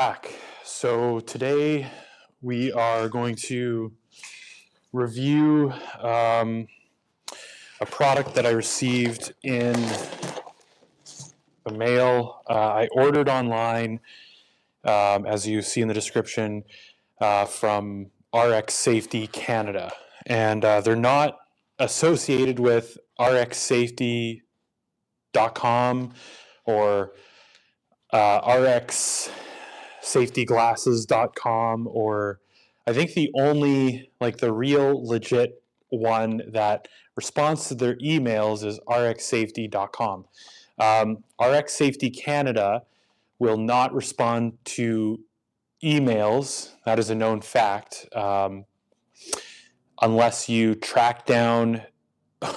Back. So today we are going to review a product that I received in the mail. I ordered online, as you see in the description, from RX Safety Canada, and they're not associated with rxsafety.com or rxsafetyglasses.com, or I think the only, like, the real legit one that responds to their emails is rxsafety.com. RX Safety Canada will not respond to emails. That is a known fact, unless you track down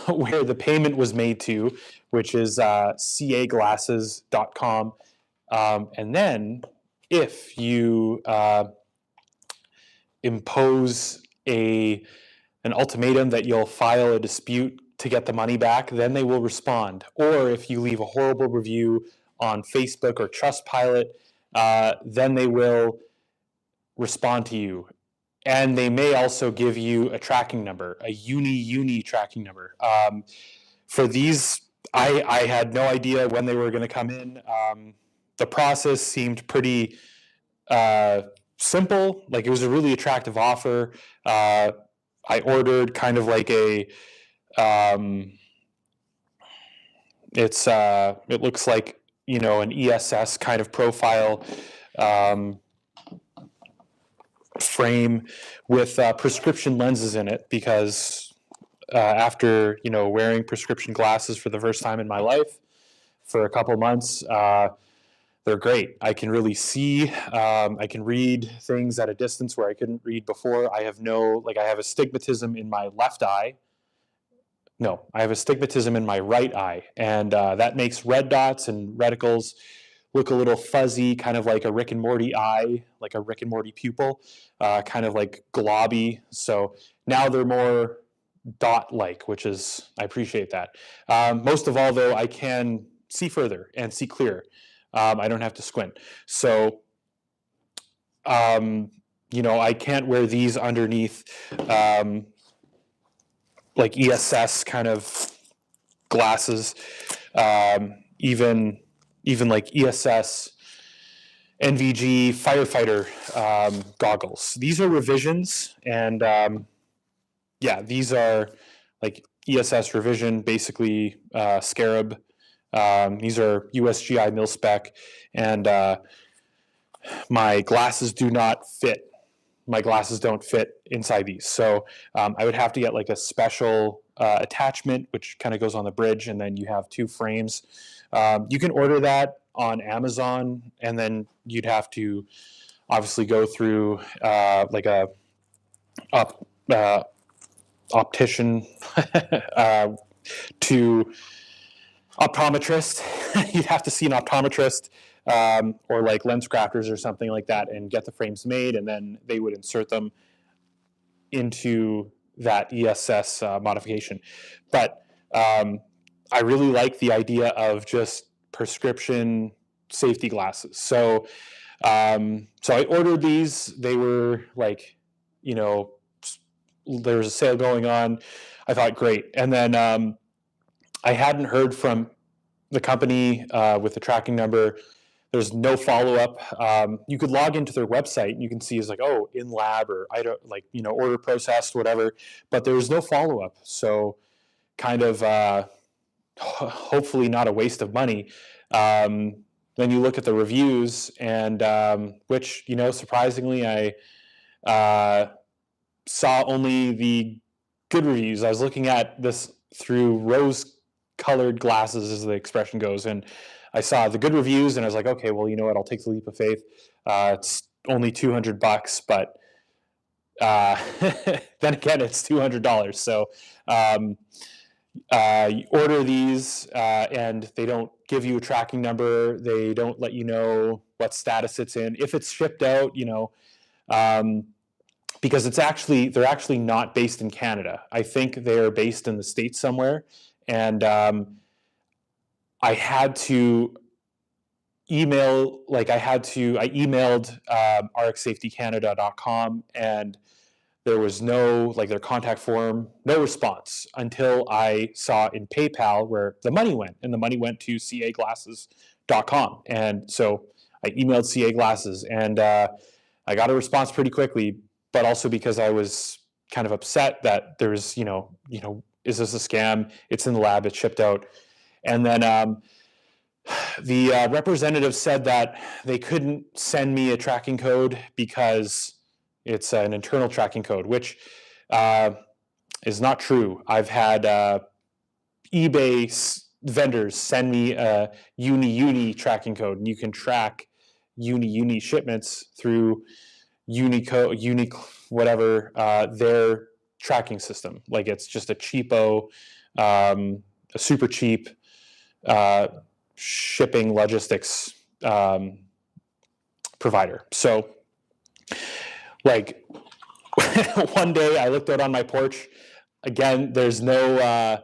where the payment was made to, which is caglasses.com. And then if you impose an ultimatum that you'll file a dispute to get the money back, then they will respond. Or if you leave a horrible review on Facebook or Trustpilot, then they will respond to you. And they may also give you a tracking number, a uni tracking number. For these, I had no idea when they were going to come in. The process seemed pretty simple. Like, it was a really attractive offer. I ordered kind of like a, it looks like, an ESS kind of profile frame with prescription lenses in it, because after wearing prescription glasses for the first time in my life for a couple months, they're great. I can really see. I can read things at a distance where I couldn't read before. I have astigmatism in my left eye. No, I have astigmatism in my right eye, and that makes red dots and reticles look a little fuzzy, kind of like a Rick and Morty eye, like a Rick and Morty pupil, kind of like globby. So now they're more dot-like, which is, I appreciate that. Most of all, though, I can see further and see clear. I don't have to squint. So, I can't wear these underneath like ESS kind of glasses, even like ESS NVG firefighter goggles. These are revisions, and these are like ESS revision, basically Scarab. These are USGI mil spec, and my glasses do not fit. My glasses don't fit inside these, so I would have to get like a special attachment, which kind of goes on the bridge, and then you have two frames. You can order that on Amazon, and then you'd have to obviously go through like a optician to optometrist. You'd have to see an optometrist, or like lens crafters or something like that, and get the frames made, and then they would insert them into that ESS modification. But I really like the idea of just prescription safety glasses. So I ordered these. They were like, there was a sale going on. I thought, great. And then I hadn't heard from the company with the tracking number. There's no follow-up. You could log into their website and you can see it's like, oh, in lab, or I don't like, order processed, whatever, but there was no follow-up. So kind of hopefully not a waste of money. Then you look at the reviews, and which, surprisingly, I saw only the good reviews. I was looking at this through rose-colored glasses, as the expression goes, and I saw the good reviews, and I was like, okay, well, you know what? I'll take the leap of faith. It's only $200, but then again, it's $200. So you order these, and they don't give you a tracking number. They don't let you know what status it's in. If it's shipped out, because they're actually not based in Canada. I think they're based in the States somewhere, and I had to email, like I emailed rxsafetycanada.com, and there was no, like, their contact form, no response until I saw in PayPal where the money went, and the money went to caglasses.com. And so I emailed CA Glasses, and I got a response pretty quickly, but also because I was kind of upset that there's, is this a scam? It's in the lab, it's shipped out. And then the representative said that they couldn't send me a tracking code because it's an internal tracking code, which is not true. I've had eBay vendors send me a uni tracking code, and you can track uni shipments through Unicode, whatever their tracking system. Like, it's just a cheapo, a super cheap shipping logistics provider. So, like, one day I looked out on my porch. Again, there's no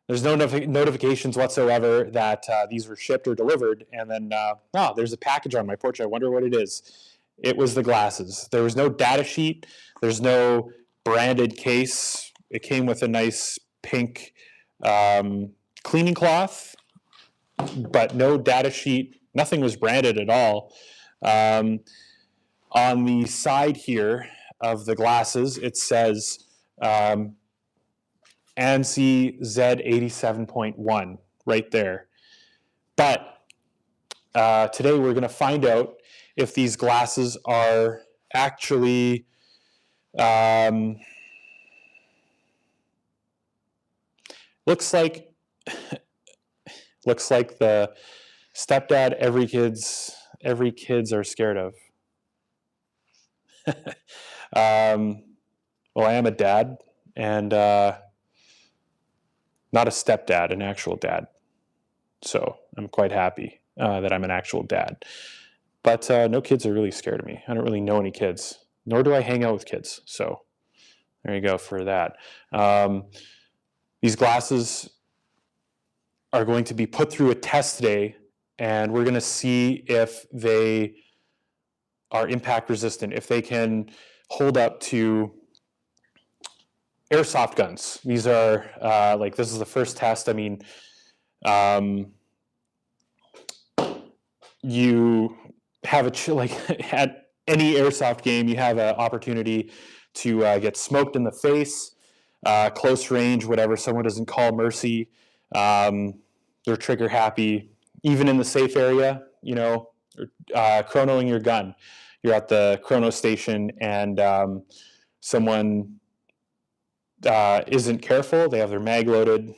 notifications whatsoever that these were shipped or delivered. And then, there's a package on my porch. I wonder what it is. It was the glasses. There was no data sheet. There's no branded case. It came with a nice pink cleaning cloth, but no data sheet. Nothing was branded at all. On the side here of the glasses, it says ANSI Z87.1 right there. But today we're going to find out if these glasses are actually looks like the stepdad every kids are scared of. Well, I am a dad, and not a stepdad, an actual dad. So I'm quite happy that I'm an actual dad. But no kids are really scared of me. I don't really know any kids, nor do I hang out with kids. So there you go for that. These glasses are going to be put through a test today, and we're going to see if they are impact resistant, if they can hold up to airsoft guns. These are this is the first test. I mean, you have at any airsoft game, you have an opportunity to get smoked in the face, close range, whatever. Someone doesn't call mercy. They're trigger happy, even in the safe area. Chronoing your gun. You're at the chrono station, and someone isn't careful. They have their mag loaded,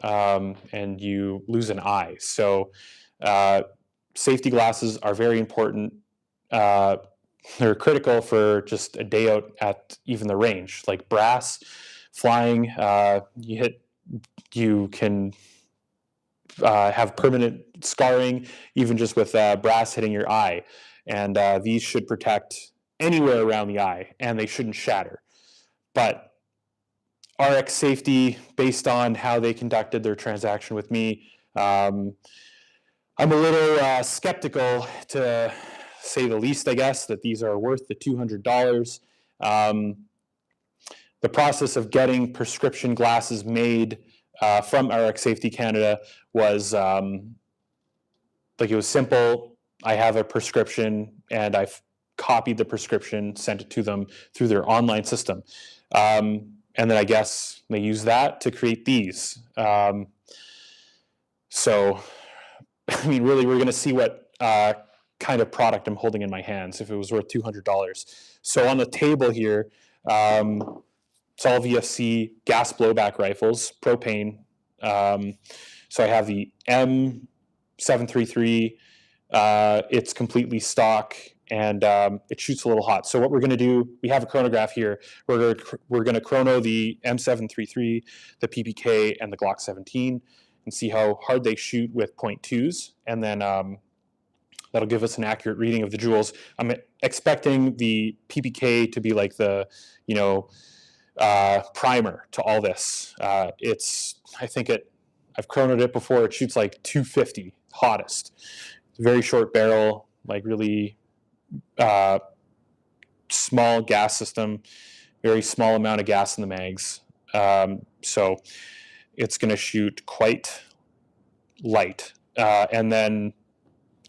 and you lose an eye. So safety glasses are very important. They're critical for just a day out at even the range. Like brass, flying, you can have permanent scarring, even just with brass hitting your eye. And these should protect anywhere around the eye, and they shouldn't shatter. But RX Safety, based on how they conducted their transaction with me, I'm a little skeptical, to say the least, I guess, that these are worth the $200. The process of getting prescription glasses made from RX Safety Canada was it was simple. I have a prescription, and I've copied the prescription, sent it to them through their online system. And then I guess they use that to create these. So, I mean, really, we're going to see what kind of product I'm holding in my hands, if it was worth $200. So on the table here, it's all VFC gas blowback rifles, propane. So I have the M733. It's completely stock, and it shoots a little hot. So what we're going to do, we have a chronograph here. We're going to chrono the M733, the PPK, and the Glock 17, and see how hard they shoot with .2s, and then that'll give us an accurate reading of the joules. I'm expecting the PPK to be like the, primer to all this. I've chronoed it before. It shoots like 250 hottest. very short barrel, like really small gas system, very small amount of gas in the mags. So it's going to shoot quite light. And then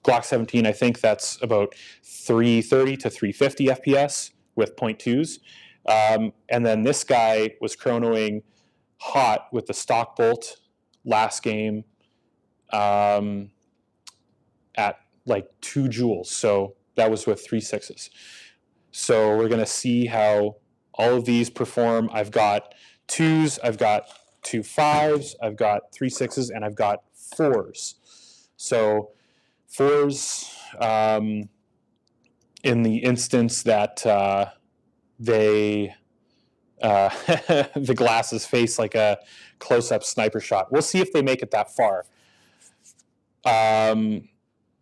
Glock 17, I think that's about 330 to 350 FPS with .2s. And then this guy was chronoing hot with the stock bolt last game at like 2 joules. So that was with 3 6s. So we're going to see how all of these perform. I've got 2s, I've got 2 5s, I've got 3 6s, and I've got 4s. So 4s, in the instance that they the glasses face like a close-up sniper shot. We'll see if they make it that far. I'm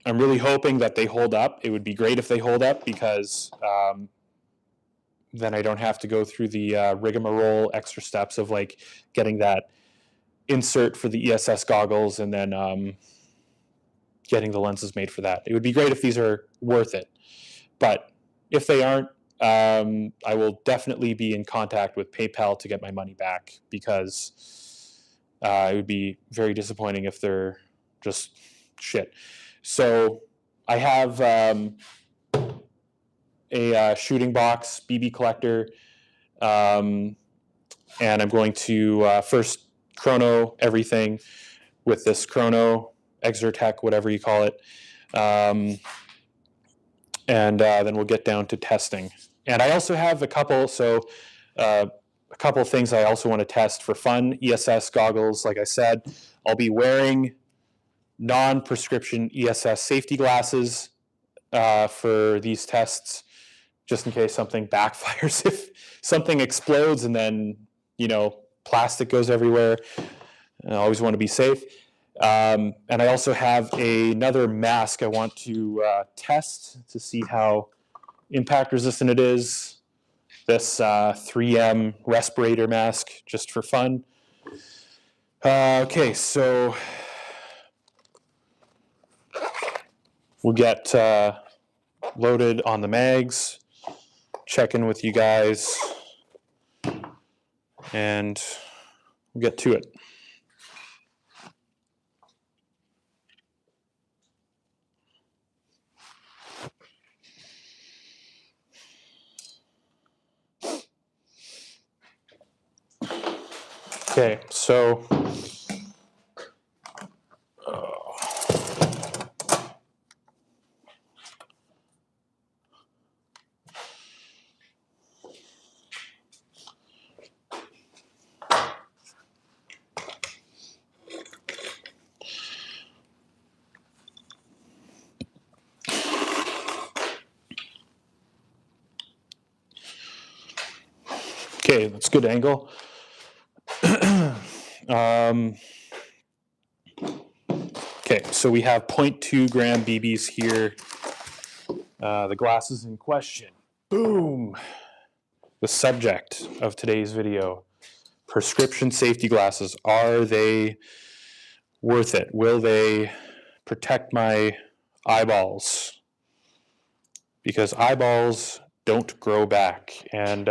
really hoping that they hold up. It would be great if they hold up, because then I don't have to go through the rigmarole extra steps of like getting that insert for the ESS goggles and then getting the lenses made for that. It would be great if these are worth it. But if they aren't, I will definitely be in contact with PayPal to get my money back, because it would be very disappointing if they're just shit. So I have a shooting box BB collector, and I'm going to first chrono everything with this chrono Exertech, whatever you call it, and then we'll get down to testing. And I also have a couple things I also want to test for fun. ESS goggles, like I said, I'll be wearing non-prescription ESS safety glasses for these tests, just in case something backfires. If something explodes and then, plastic goes everywhere, I always want to be safe. And I also have another mask I want to test to see how impact resistant it is. This 3M respirator mask, just for fun. Okay, so we'll get loaded on the mags, check in with you guys, and we'll get to it. Okay, so okay, that's a good angle. Okay, so we have 0.2 gram BBs here. The glasses in question. Boom! The subject of today's video. Prescription safety glasses. Are they worth it? Will they protect my eyeballs? Because eyeballs don't grow back. And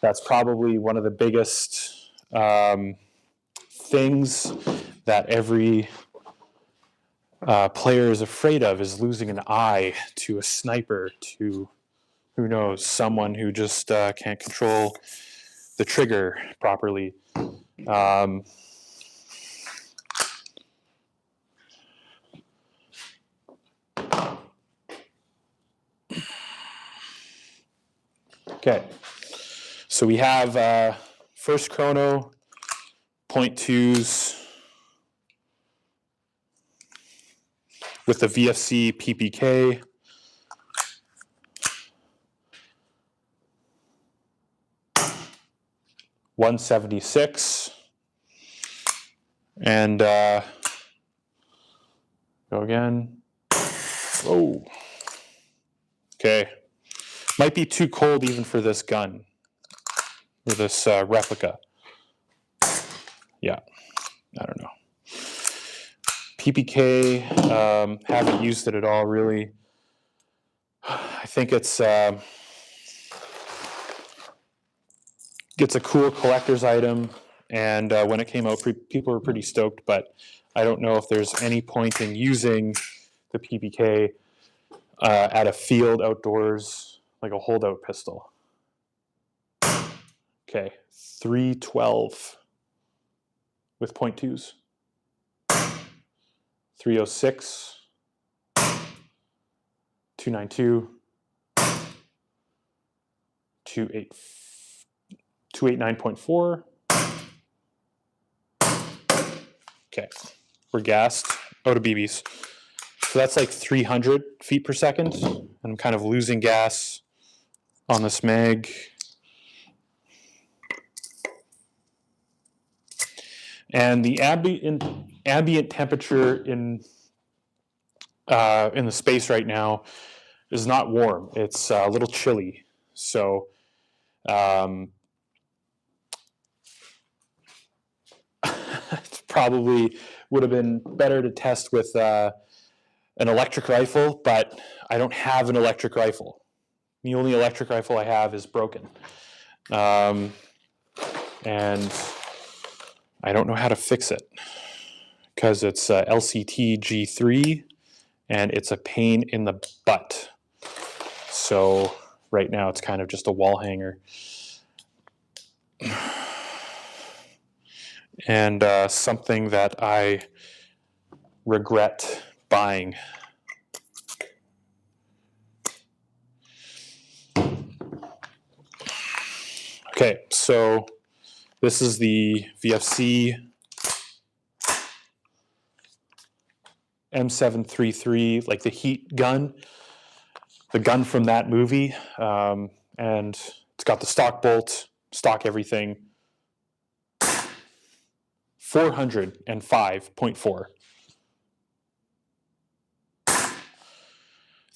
that's probably one of the biggest things that every player is afraid of, is losing an eye to a sniper, to, who knows, someone who just can't control the trigger properly. Okay, so we have first chrono, 0.2s with the VFC PPK. .176, and go again. Whoa. Okay, might be too cold even for this gun, or this replica. Yeah, I don't know. PPK, haven't used it at all, really. I think it's a cool collector's item, and when it came out, people were pretty stoked, but I don't know if there's any point in using the PPK at a field outdoors, like a holdout pistol. Okay, 312 with .2s. 306, 292, 289.4. Okay, we're gassed, out of BBs. So that's like 300 feet per second. I'm kind of losing gas on this mag. And the ambient temperature in the space right now is not warm. It's a little chilly. So it probably would have been better to test with an electric rifle, but I don't have an electric rifle. The only electric rifle I have is broken. And I don't know how to fix it because it's a LCT G3 and it's a pain in the butt. So right now it's kind of just a wall hanger. And something that I regret buying. Okay, so this is the VFC M733, like the heat gun, the gun from that movie. And it's got the stock bolt, stock everything. 405.4.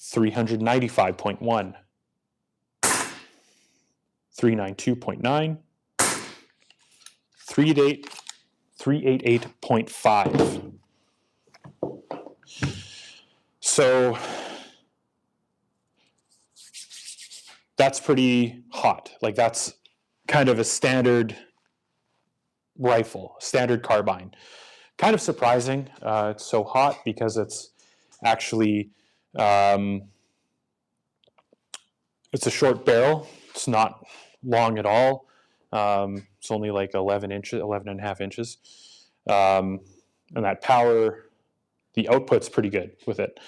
395.1. 392.9. 388.5. So that's pretty hot. Like that's kind of a standard rifle, standard carbine. Kind of surprising. It's so hot because it's actually it's a short barrel. It's not long at all. It's only like 11 and a half inches. And that power, the output's pretty good with it.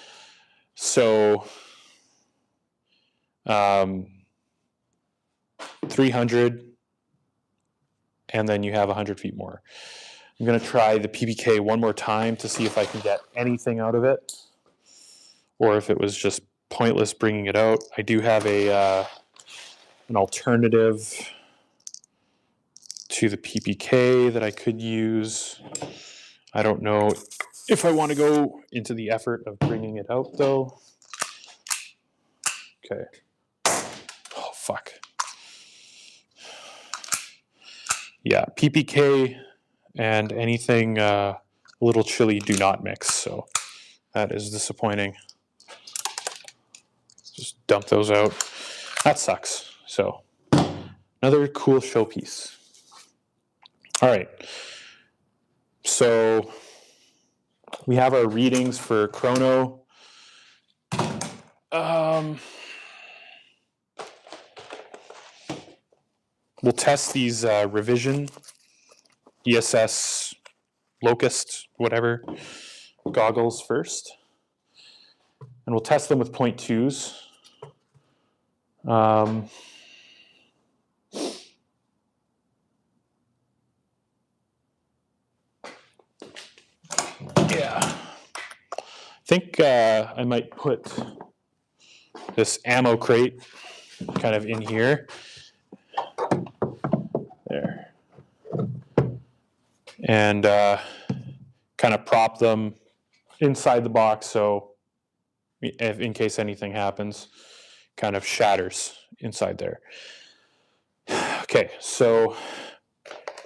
So 300, and then you have 100 feet more. I'm going to try the PPK one more time to see if I can get anything out of it, or if it was just pointless bringing it out. I do have an alternative to the PPK that I could use. I don't know if I want to go into the effort of bringing it out, though. Okay. Oh, fuck. Yeah, PPK and anything a little chilly do not mix, so that is disappointing. Just dump those out. That sucks. So, another cool showpiece. All right. So, we have our readings for chrono. We'll test these revision, ESS, Locust, whatever, goggles first. And we'll test them with .2s. Yeah. I think I might put this ammo crate kind of in here. There. And kind of prop them inside the box so if, in case anything happens, kind of shatters inside there. Okay, so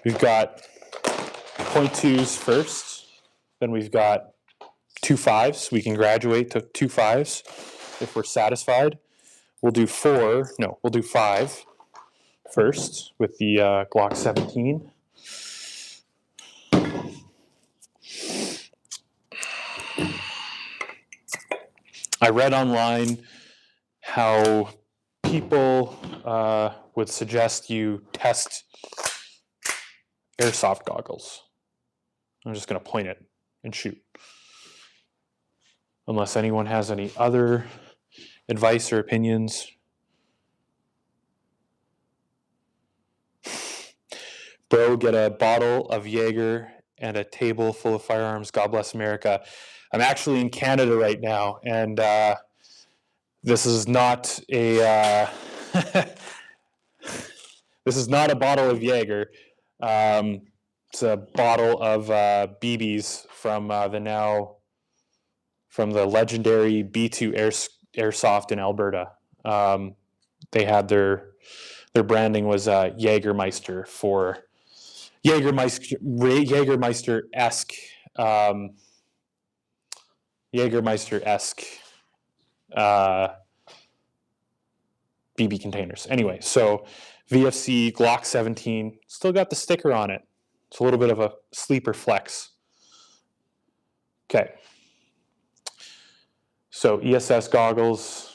we've got .2s first, then we've got 2 5s. We can graduate to 2 5s if we're satisfied. We'll do 5 first with the Glock 17. I read online how people would suggest you test Airsoft goggles. I'm just going to point it and shoot. Unless anyone has any other advice or opinions. Bro, get a bottle of Jaeger and a table full of firearms. God bless America. I'm actually in Canada right now, and this is not a this is not a bottle of Jaeger. It's a bottle of BBs from the legendary B2 Airsoft in Alberta. They had their branding was Jägermeister for Jägermeister-esque BB containers. Anyway, so VFC Glock 17 still got the sticker on it. It's a little bit of a sleeper flex. Okay. So ESS goggles.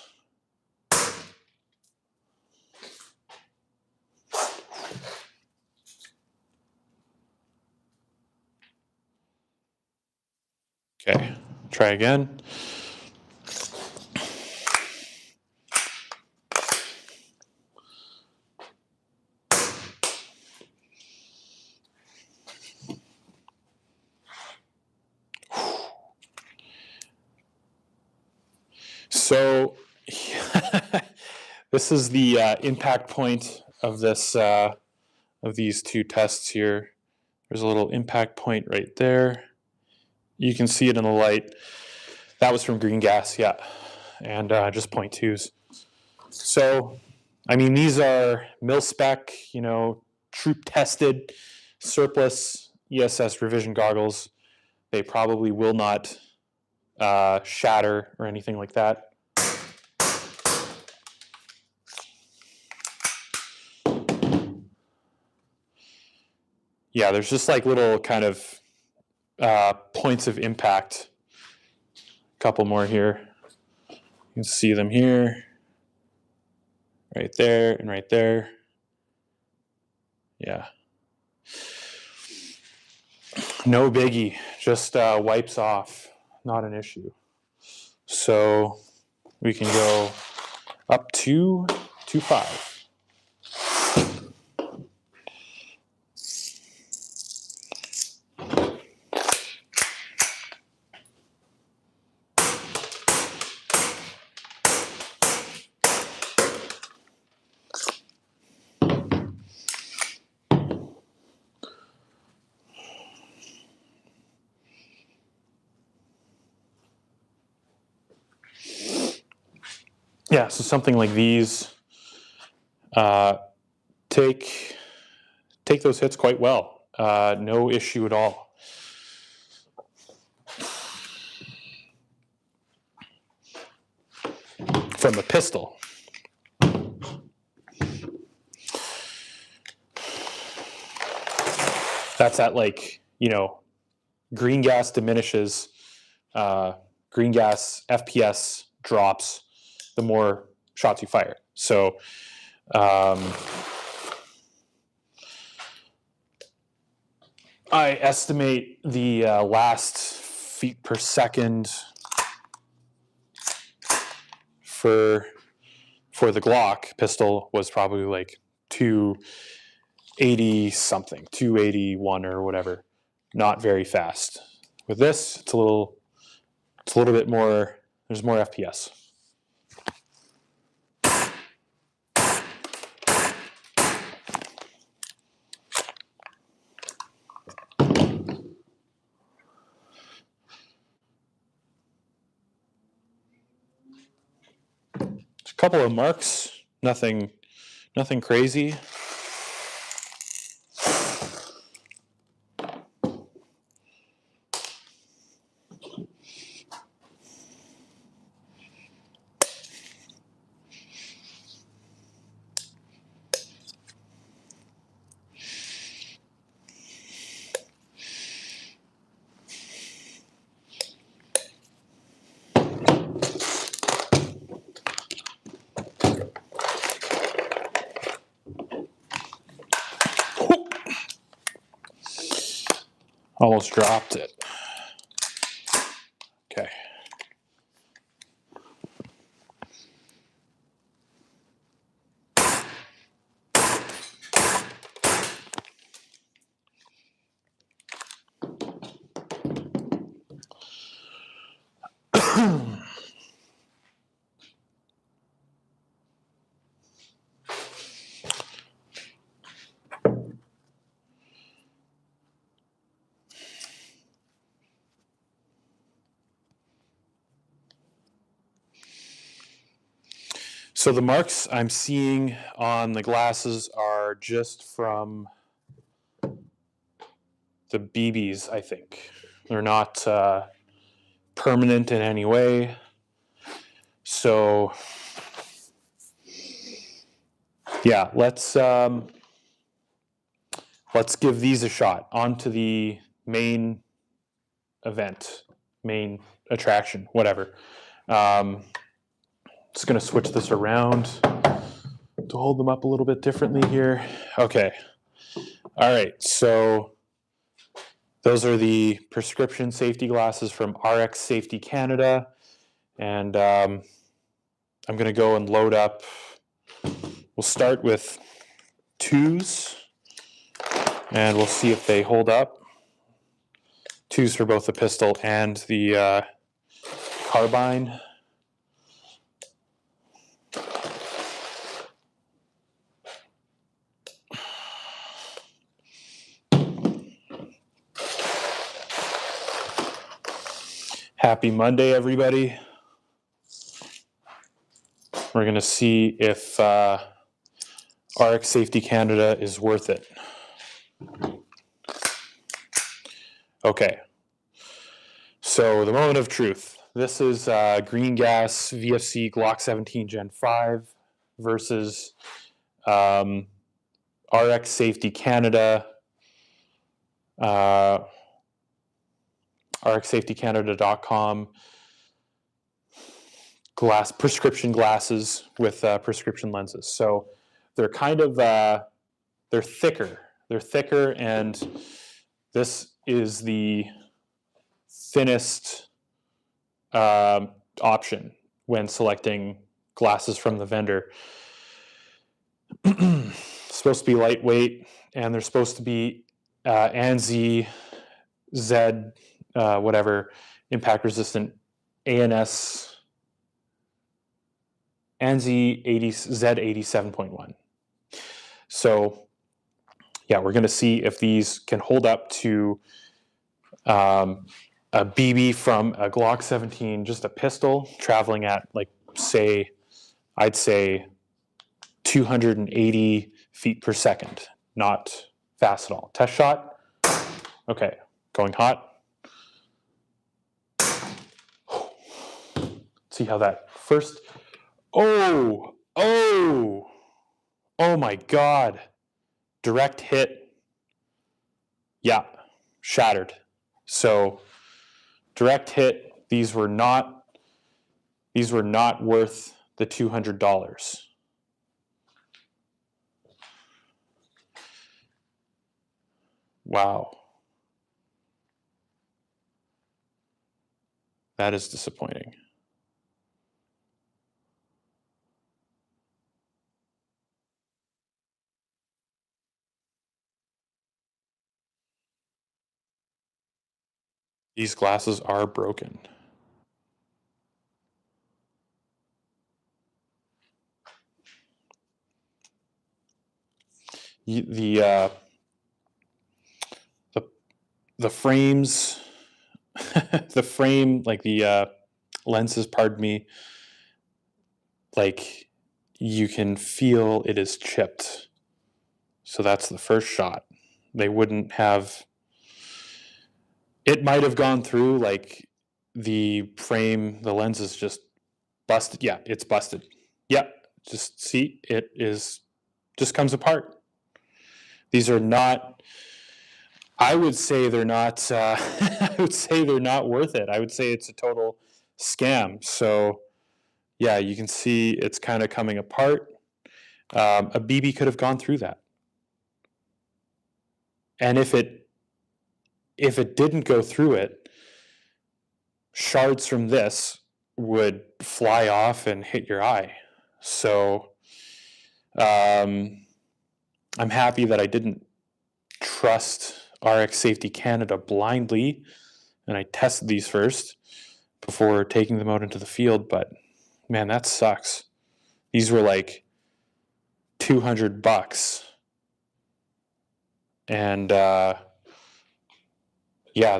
Okay, try again. So this is the impact point of this of these two tests here. There's a little impact point right there. You can see it in the light. That was from green gas, yeah, and just 0.2s. So, I mean, these are mil-spec, troop-tested, surplus ESS revision goggles. They probably will not shatter or anything like that. Yeah, there's just like little kind of points of impact. A couple more here. You can see them here, right there, and right there. Yeah. No biggie, just wipes off, not an issue. So we can go up to 2.5. Yeah, so something like these take those hits quite well. No issue at all. From a pistol. That's at green gas diminishes, green gas FPS drops the more shots you fire. So I estimate the last feet per second for the Glock pistol was probably like 280 something, 281 or whatever. Not very fast. With this, it's a little bit more. There's more FPS. A couple of marks, nothing crazy. Almost dropped it. Okay. So the marks I'm seeing on the glasses are just from the BBs, I think. They're not permanent in any way. So yeah, let's give these a shot. On to the main event, main attraction, whatever. Just going to switch this around to hold them up a little bit differently here. Okay. All right. So those are the prescription safety glasses from RX Safety Canada. And I'm going to go and load up. We'll start with 2s, and we'll see if they hold up. 2s for both the pistol and the carbine. Happy Monday, everybody. We're going to see if RX Safety Canada is worth it. Okay. So the moment of truth. This is Green Gas VFC Glock 17 Gen 5 versus RX Safety Canada, rxsafetycanada.com prescription glasses with prescription lenses. So they're kind of they're thicker. They're thicker, and this is the thinnest option when selecting glasses from the vendor. Supposed to be lightweight, and they're supposed to be ANSI Z whatever impact resistant ANS ANSI 80 Z87.1. So yeah, we're going to see if these can hold up to a BB from a Glock 17, just a pistol, traveling at I'd say 280 feet per second. Not fast at all. Test shot. Okay, going hot. See how that first. Oh my God. Direct hit. Yeah, shattered. So direct hit. These were not worth the $200. Wow. That is disappointing. These glasses are broken. The frames, the frame, like the lenses, pardon me, like you can feel it is chipped. So that's the first shot. They wouldn't have. It might have gone through, like the frame, the lens is just busted. Yeah, it's busted. Yeah, just see, it is just comes apart. These are not. I would say they're not. I would say they're not worth it. I would say it's a total scam. So yeah, you can see it's kind of coming apart. A BB could have gone through that, and if it if it didn't go through it, shards from this would fly off and hit your eye. So I'm happy that I didn't trust RX Safety Canada blindly, and I tested these first before taking them out into the field. But man, that sucks. These were like $200, and yeah,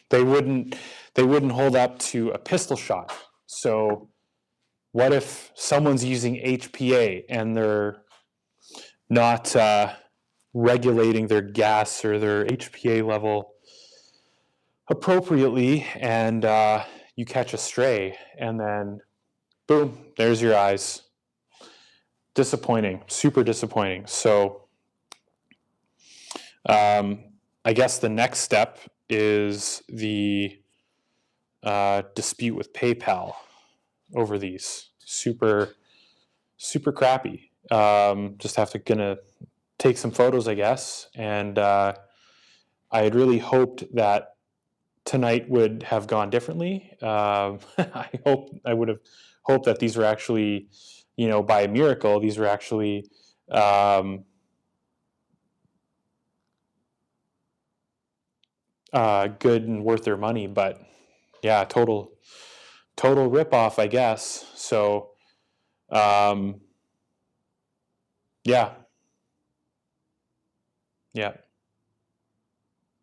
they wouldn't hold up to a pistol shot. So what if someone's using HPA and they're not regulating their gas or their HPA level appropriately, and you catch a stray, and then boom, there's your eyes. Disappointing, super disappointing. So I guess the next step is the dispute with PayPal over these. Super crappy. Just have to gonna take some photos, I guess. And I had really hoped that tonight would have gone differently. I would have hoped that these were actually, by a miracle, these were actually good and worth their money. But yeah, total ripoff, I guess. So yeah.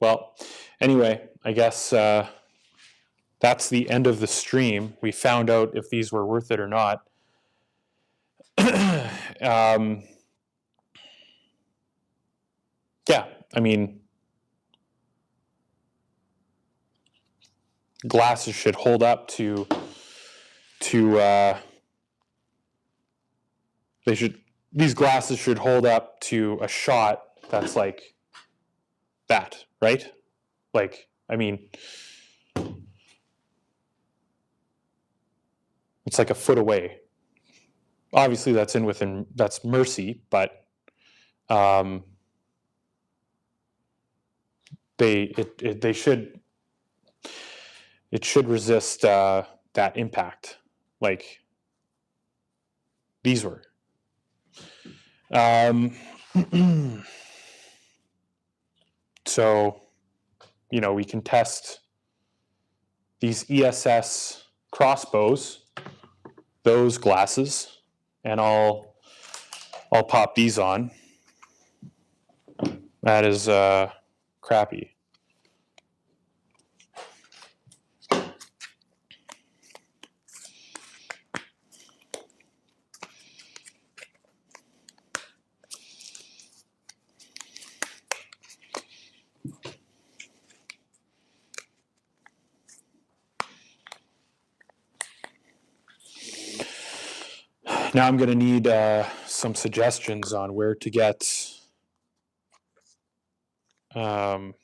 Well, anyway, I guess that's the end of the stream. We found out if these were worth it or not. Yeah, I mean, glasses should hold up to these glasses should hold up to a shot that's like that, right? Like, I mean, it's like a foot away. Obviously, that's mercy, but it should resist that impact, like these were. So, we can test these ESS crossbows, those glasses, and I'll pop these on. That is crappy. Now I'm going to need some suggestions on where to get a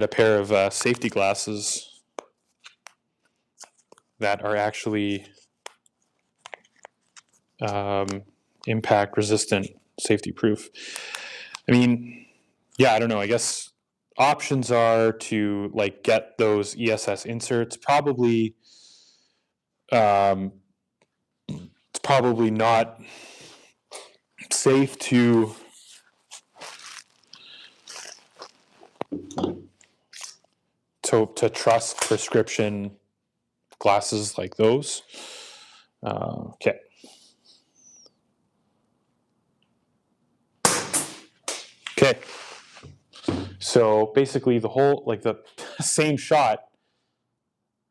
pair of safety glasses that are actually impact resistant, safety proof. I mean, yeah, I don't know. I guess options are to like get those ESS inserts. Probably, it's probably not safe to trust prescription glasses like those. Okay. Okay. So basically the whole, like the same shot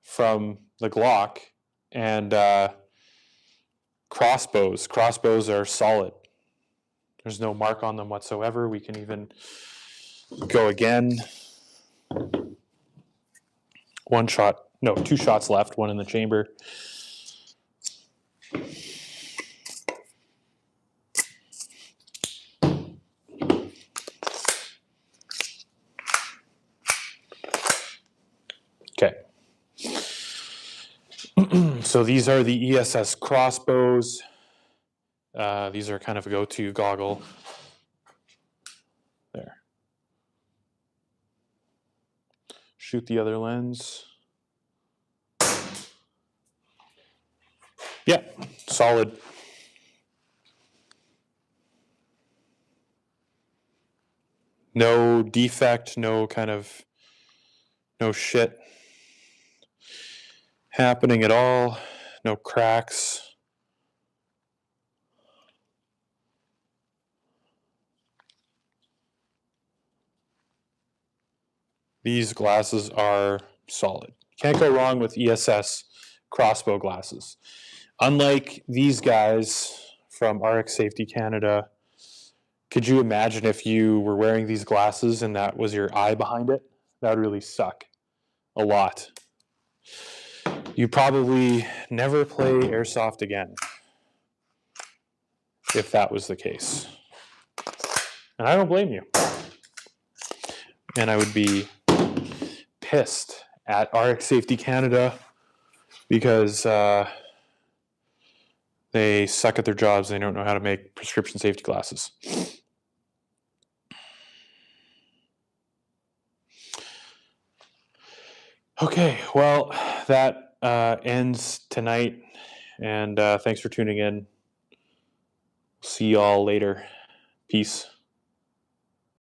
from the Glock and crossbows. Crossbows are solid. There's no mark on them whatsoever. We can even go again. Two shots left, one in the chamber. Okay. So these are the ESS crossbows. These are kind of a go-to goggle. There. shoot the other lens. Yeah, solid. No defect, no shit happening at all, no cracks. These glasses are solid. Can't go wrong with ESS crossbow glasses. Unlike these guys from RX Safety Canada, could you imagine if you were wearing these glasses and that was your eye behind it? That would really suck a lot. You probably never play Airsoft again if that was the case. And I don't blame you. And I would be pissed at RX Safety Canada because they suck at their jobs. They don't know how to make prescription safety glasses. Okay, well, that ends tonight. And thanks for tuning in. See y'all later. Peace.